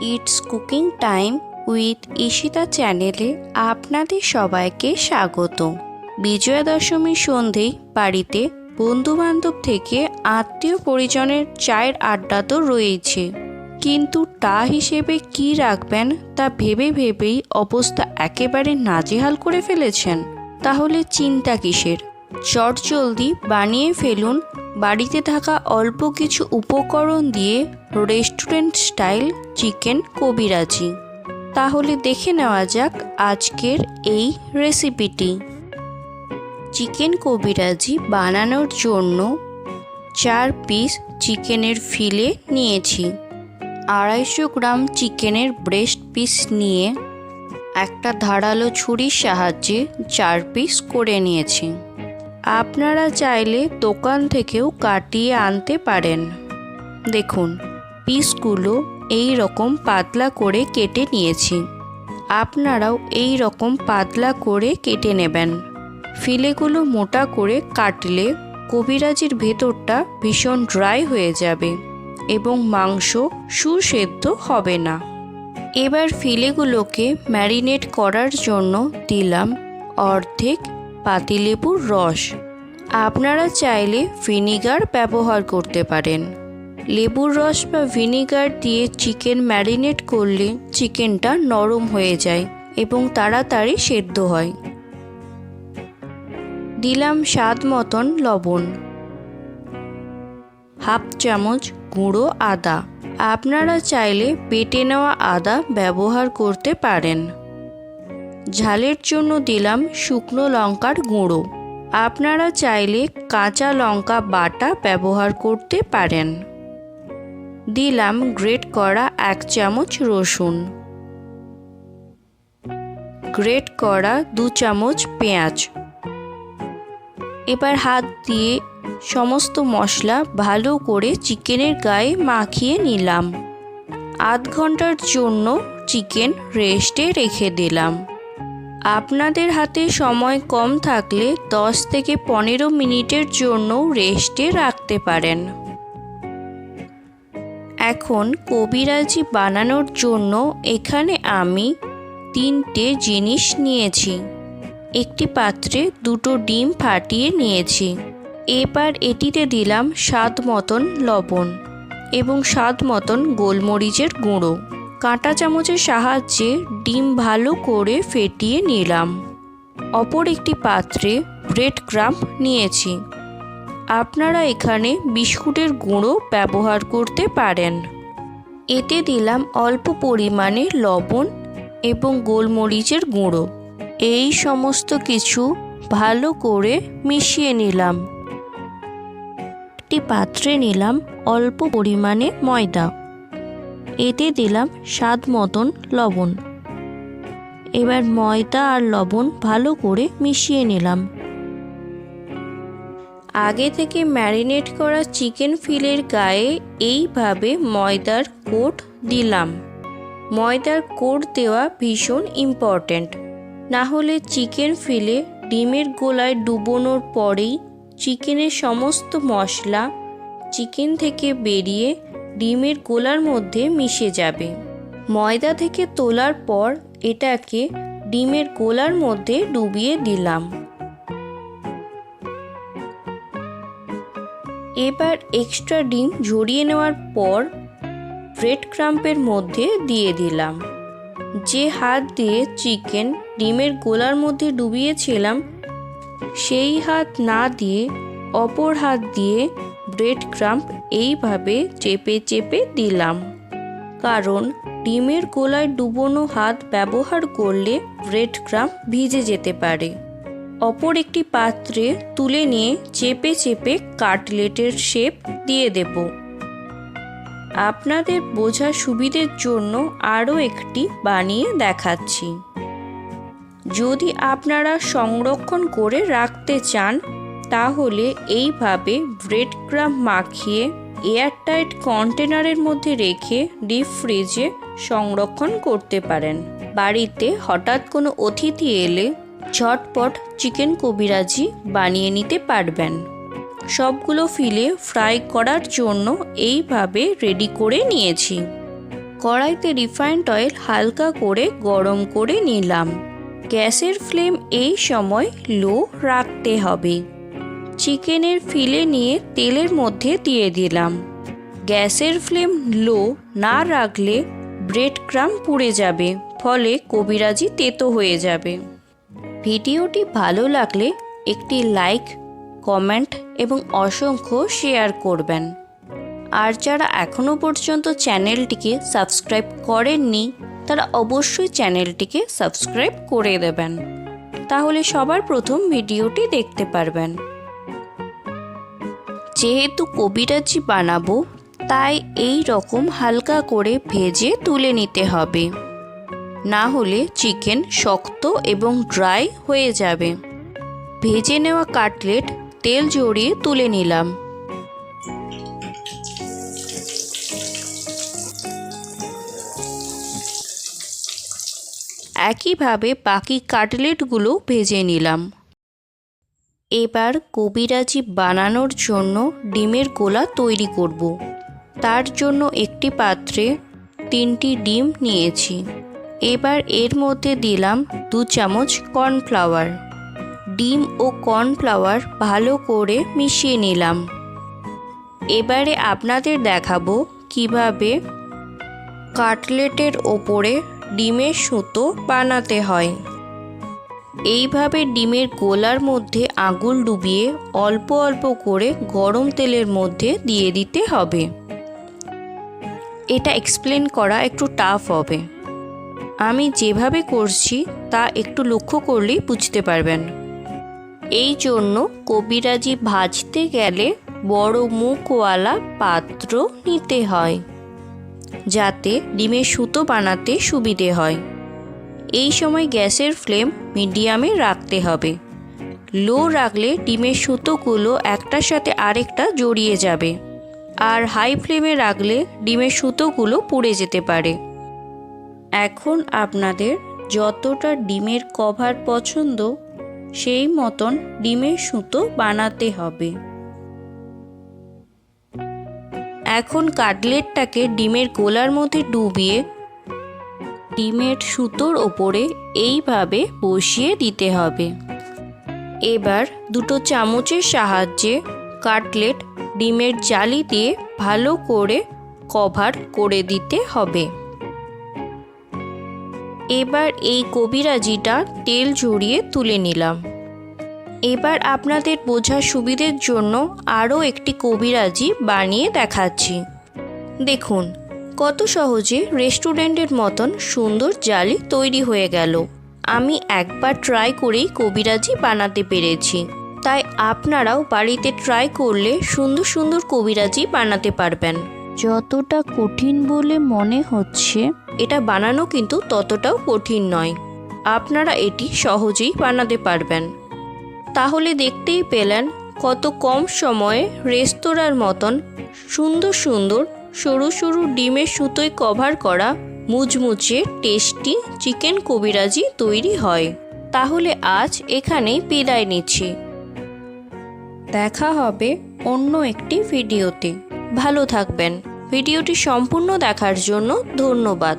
It's cooking time with Ishita চ্যানেলে আপনাদের সবাইকে স্বাগত। বিজয়া দশমীর সন্ধেয় বাড়িতে বন্ধুবান্ধব থেকে আত্মীয় পরিজনের চায়ের আড্ডা তো রয়েছে, কিন্তু তা হিসেবে কি রাখবেন তা ভেবে ভেবেই অবস্থা একেবারে নাজেহাল করে ফেলেছেন। তাহলে চিন্তা কিসের, চটজলদি বানিয়ে ফেলুন বাড়িতে থাকা অল্প কিছু উপকরণ দিয়ে রেস্টুরেন্ট স্টাইল চিকেন কবিরাজি। তাহলে দেখে নেওয়া যাক আজকের এই রেসিপিটি। চিকেন কবিরাজি বানানোর জন্য 4 পিস চিকেনের ফিলে নিয়েছি। 250 গ্রাম চিকেনের ব্রেস্ট পিস নিয়ে একটা ধারালো ছুরির সাহায্যে 4 পিস করে নিয়েছি। আপনারা চাইলে দোকান থেকেও কাটিয়ে আনতে পারেন। দেখুন, পিসগুলো এই রকম পাতলা করে কেটে নিয়েছি। আপনারাও এই রকম পাতলা করে কেটে নেবেন। ফিলেগুলো মোটা করে কাটলে কবিরাজির ভেতরটা ভীষণ ড্রাই হয়ে যাবে এবং মাংস সুসেদ্ধ হবে না। এবার ফিলেগুলোকে ম্যারিনেট করার জন্য দিলাম অর্ধেক পাতিলেবুর রস। আপনারা চাইলে ভিনিগার ব্যবহার করতে পারেন। লেবুর রস বা ভিনিগার দিয়ে চিকেন ম্যারিনেট করলে চিকেনটা নরম হয়ে যায় এবং তাড়াতাড়ি সেদ্ধ হয়। দিলাম স্বাদ মতন লবণ, হাফ চামচ গুঁড়ো আদা। আপনারা চাইলে বেটে নেওয়া আদা ব্যবহার করতে পারেন। ঝালের জন্য দিলাম শুকনো লঙ্কার গুঁড়ো। আপনারা চাইলে কাঁচা লঙ্কা বাটা ব্যবহার করতে পারেন। দিলাম গ্রেট করা 1 চামচ রসুন, গ্রেট করা 2 চামচ পেঁয়াজ। এবার হাত দিয়ে সমস্ত মশলা ভালো করে চিকেনের গায়ে মাখিয়ে নিলাম। আধ ঘন্টার জন্য চিকেন রেস্টে রেখে দিলাম। আপনাদের হাতে সময় কম থাকলে 10 থেকে 15 মিনিটের জন্য রেস্টে রাখতে পারেন। এখন কবিরাজি বানানোর জন্য এখানে আমি 3টে জিনিস নিয়েছি। একটি পাত্রে 2টো ডিম ফাটিয়ে নিয়েছি। এবার এটিতে দিলাম স্বাদ মতন লবণ এবং স্বাদ মতন গোলমরিচের গুঁড়ো। কাঁটা চামচের সাহায্যে ডিম ভালো করে ফেটিয়ে নিলাম। অপর একটি পাত্রে ব্রেড ক্রাম্ব নিয়েছি। আপনারা এখানে বিস্কুটের গুঁড়ো ব্যবহার করতে পারেন। এতে দিলাম অল্প পরিমাণে লবণ এবং গোলমরিচের গুঁড়ো। এই সমস্ত কিছু ভালো করে মিশিয়ে নিলাম। একটি পাত্রে নিলাম অল্প পরিমাণে ময়দা। এতে দিলাম স্বাদ মতন লবণ। এবার ময়দা আর লবণ ভালো করে মিশিয়ে নিলাম। আগে থেকে ম্যারিনেট করা চিকেন ফিলের গায়ে এইভাবে ময়দার কোট দিলাম। ময়দার কোট দেওয়া ভীষণ ইম্পর্ট্যান্ট, না হলে চিকেন ফিলে ডিমের গোলায় ডুবোনোর পরেই চিকেনের সমস্ত মশলা চিকেন থেকে বেরিয়ে ডিমের গোলার মধ্যে মিশে যাবে। ময়দা থেকে তোলার পর এটাকে ডিমের গোলার মধ্যে ডুবিয়ে দিলাম। এবার এক্সট্রা ডিম ঝরিয়ে নেওয়ার পর ব্রেড ক্রাম্বের মধ্যে দিয়ে দিলাম। যে হাত দিয়ে চিকেন ডিমের গোলার মধ্যে ডুবিয়েছিলাম সেই হাত না দিয়ে অপর হাত দিয়ে ব্রেড ক্রাম্ব এইভাবে চেপে চেপে দিলাম, কারণ ডিমের গোলায় ডুবোনো হাত ব্যবহার করলে ব্রেড ক্রাম্ব ভিজে যেতে পারে। অপর একটি পাত্রে তুলে নিয়ে চেপে চেপে কাটলেটের শেপ দিয়ে দেব। আপনাদের বোঝার সুবিধের জন্য আরও একটি বানিয়ে দেখাচ্ছি। যদি আপনারা সংরক্ষণ করে রাখতে চান তাহলে এইভাবে ব্রেড ক্রাম্ব মাখিয়ে এয়ারটাইট কন্টেনারের মধ্যে রেখে ডিপ ফ্রিজে সংরক্ষণ করতে পারেন। বাড়িতে হঠাৎ কোনো অতিথি এলে ঝটপট চিকেন কবিরাজি বানিয়ে নিতে পারবেন। সবগুলো ফিলে ফ্রাই করার জন্য এইভাবে রেডি করে নিয়েছি। কড়াইতে রিফাইন্ড অয়েল হালকা করে গরম করে নিলাম। গ্যাসের ফ্লেম এই সময় লো রাখতে হবে। চিকেনের ফিলে নিয়ে তেলের মধ্যে দিয়ে দিলাম। গ্যাসের ফ্লেম লো না রাখলে ব্রেড ক্রাম্ব পুড়ে যাবে, ফলে কবিরাজি তেতো হয়ে যাবে। ভিডিওটি ভালো লাগলে একটি লাইক, কমেন্ট এবং অসংখ্য শেয়ার করবেন। আর যারা এখনও পর্যন্ত চ্যানেলটিকে সাবস্ক্রাইব করেননি তারা অবশ্যই চ্যানেলটিকে সাবস্ক্রাইব করে দেবেন, তাহলে সবার প্রথম ভিডিওটি দেখতে পারবেন। যেহেতু কবিরাজি বানাবো তাই এই রকম হালকা করে ভেজে তুলে নিতে হবে, না হলে চিকেন শক্ত এবং ড্রাই হয়ে যাবে। ভেজে নেওয়া কাটলেট তেল ঝরিয়ে তুলে নিলাম। একইভাবে বাকি কাটলেটগুলো ভেজে নিলাম। এবার কবিরাজি বানানোর জন্য ডিমের গোলা তৈরি করব। তার জন্য একটি পাত্রে 3টি ডিম নিয়েছি। এবার এর মধ্যে দিলাম 2 চামচ কর্নফ্লাওয়ার। ডিম ও কর্নফ্লাওয়ার ভালো করে মিশিয়ে নিলাম। এবারে আপনাদের দেখাবো কিভাবে কাটলেটের ওপরে ডিমের সুতো বানাতে হয়। এইভাবে ডিমের গোলার মধ্যে আঙুল ডুবিয়ে অল্প অল্প করে গরম তেলের মধ্যে দিয়ে দিতে হবে। এটা এক্সপ্লেন করা একটু টাফ হবে, আমি যেভাবে করছি তা একটু লক্ষ্য করলেই বুঝতে পারবেন। এই জন্য কবিরাজি ভাজতে গেলে বড় মুখওয়ালা পাত্র নিতে হয়, যাতে ডিমের সুতো বানাতে সুবিধে হয়। এই সময় গ্যাসের ফ্লেম মিডিয়ামে রাখতে হবে। লো রাখলে ডিমের সুতোগুলো একটার সাথে আরেকটা জড়িয়ে যাবে, আর হাই ফ্লেমে রাখলে ডিমের সুতোগুলো পুড়ে যেতে পারে। এখন আপনাদের যতটা ডিমের কভার পছন্দ সেই মতন ডিমের সুতো বানাতে হবে। এখন কাটলেটটাকে ডিমের গোলার মধ্যে ডুবিয়ে ডিমের সুতোর ওপরে এইভাবে বসিয়ে দিতে হবে। এবার 2 চামচের সাহায্যে কাটলেট ডিমের জালি দিয়ে ভালো করে কভার করে দিতে হবে। এবার এই কবিরাজিটা তেল ঝরিয়ে তুলে নিলাম। এবার আপনাদের বোঝার সুবিধের জন্য আরও একটি কবিরাজি বানিয়ে দেখাচ্ছি। দেখুন কত সহজে রেস্টুরেন্টের মতন সুন্দর জালি তৈরি হয়ে গেল। আমি একবার ট্রাই করেই কবিরাজি বানাতে পেরেছি, তাই আপনারাও বাড়িতে ট্রাই করলে সুন্দর সুন্দর কবিরাজি বানাতে পারবেন। যতটা কঠিন বলে মনে হচ্ছে এটা বানানো কিন্তু ততটাও কঠিন নয়, আপনারা এটি সহজেই বানাতে পারবেন। তাহলে দেখতেই পেলেন কত কম সময়ে রেস্তোরাঁর মতন সুন্দর সুন্দর সরু সরু ডিমের সুতোয় কভার করা মুচমুচে টেস্টি চিকেন কবিরাজি তৈরি হয়। তাহলে আজ এখানেই বিদায় নিচ্ছি। দেখা হবে অন্য একটি ভিডিওতে। ভালো থাকবেন। ভিডিওটি সম্পূর্ণ দেখার জন্য ধন্যবাদ।